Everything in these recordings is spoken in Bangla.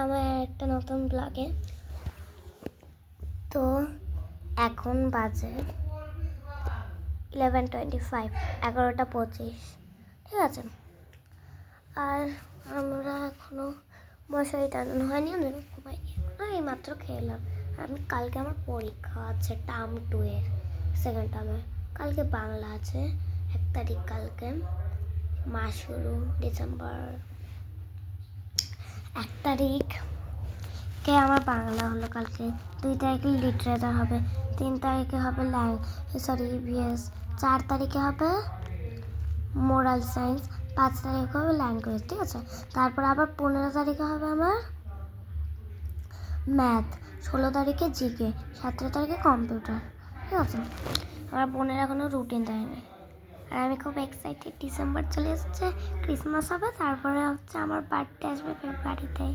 আমার একটা নতুন ব্লগে। তো এখন বাজে 11:25, 11:25, ঠিক আছে। আর আমরা এখনো মশারি টানানো হয়নি, আমি ঘুমাই এই মাত্র খেলাম। আমি কালকে আমার পরীক্ষা আছে টার্ম 2 এর সেকেন্ড টার্মে। কালকে বাংলা আছে 1 তারিখ, কালকে মাস শুরু ডিসেম্বর 1 তারিখে আমার বাংলা হলো। কালকে 2 তারিখে লিটারেচার হবে, 3 তারিখে হবে ইভিএস, 4 তারিখে হবে মোরাল সায়েন্স, 5 তারিখে হবে ল্যাঙ্গুয়েজ, ঠিক আছে। তারপর আবার 15 তারিখে হবে আমার ম্যাথ, 16 তারিখে জিকে, 17 তারিখে কম্পিউটার, ঠিক আছে। আমার বোনের এখনো রুটিন দেয়নি আর আমি খুব এক্সাইটেড। ডিসেম্বর চলে এসেছে, ক্রিসমাস হবে, তারপরে হচ্ছে আমার বার্থডে আসবে ফেব্রুয়ারিতে।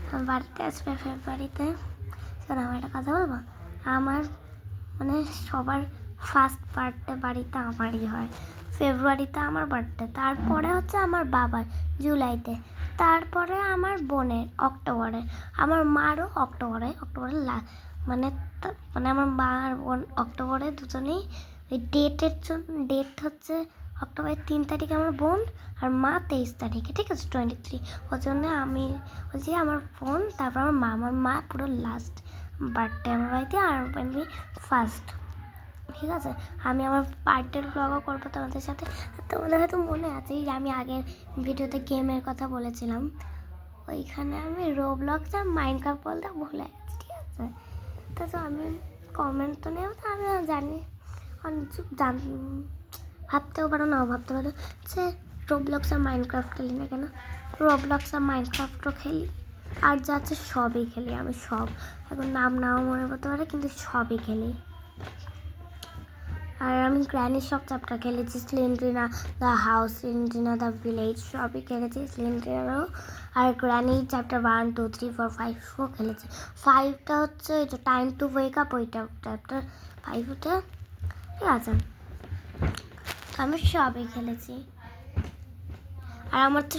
আমার বার্থডে আসবে ফেব্রুয়ারিতে। শোনো, আমার একটা কথা বলবো। আমার মানে সবার ফার্স্ট বার্থডে বাড়িতে আমারই হয়। ফেব্রুয়ারিতে আমার বার্থডে, তারপরে হচ্ছে আমার বাবার জুলাইতে, তারপরে আমার বোনের অক্টোবরে, আমার মারও অক্টোবরে মানে আমার মা আর বোন অক্টোবরে দুজনেই। ওই ডেট হচ্ছে অক্টোবরের 3 তারিখে আমার বোন, আর মা 23 তারিখে, ঠিক আছে, 23। ওই জন্য আমি বলছি আমার বোন, তারপর আমার মা পুরো লাস্ট বার্থডে আমার বাড়িতে, আর আমি ফার্স্ট, ঠিক আছে। আমি আমার বার্থডের ব্লগও করবো তোমাদের সাথে। তোমাদের হয়তো মনে আছে যে আমি আগের ভিডিওতে গেমের কথা বলেছিলাম, ওইখানে আমি রোবলক্স আর মাইনক্রাফট বলতে ভুলে গেছি, ঠিক আছে। তো আমি কমেন্ট তো নেব, তো আমি জানি ভাবতেও পারো নাও ভাবতে পারো যে রোবলক্স আর মাইনক্রাফট খেলি না কেন। রোবলক্স আর মাইনক্রাফটও খেলি, আর যা আছে সবই খেলি আমি, সব। এখন নাম নাও মনে করতে পারে, কিন্তু সবই খেলি। আর আমি গ্র্যানির সব চ্যাপ্টার খেলেছি, স্লিন্ড্রিনা, দ্য হাউস, স্লিন্ড্রিনা দ্য ভিলেজ, সবই খেলেছি স্লিন্ড্রিনারও। আর গ্র্যানির চ্যাপ্টার 1, 2, 3, 4, 5ও খেলেছি। 5টা হচ্ছে এই যে টাইম টু ওয়েক আপ, ওইটা চ্যাপ্টার 5 ওটা, ঠিক আছে। আমি সবই খেলেছি। আর আমার তো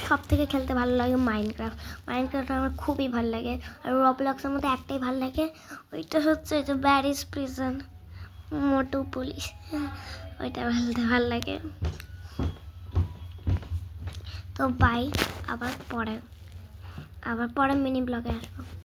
সব থেকে খেলতে ভালো লাগে মাইনক্রাফট আমার খুবই ভালো লাগে। আর রবলক্সের মধ্যে একটাই ভালো লাগে, ওইটা হচ্ছে এই যে ব্যারিজ প্রিজন, মোটু পুলিশ, ওইটা খেলতে ভালো লাগে। তো বাই, আবার পরে মিনি ব্লগে আসবো।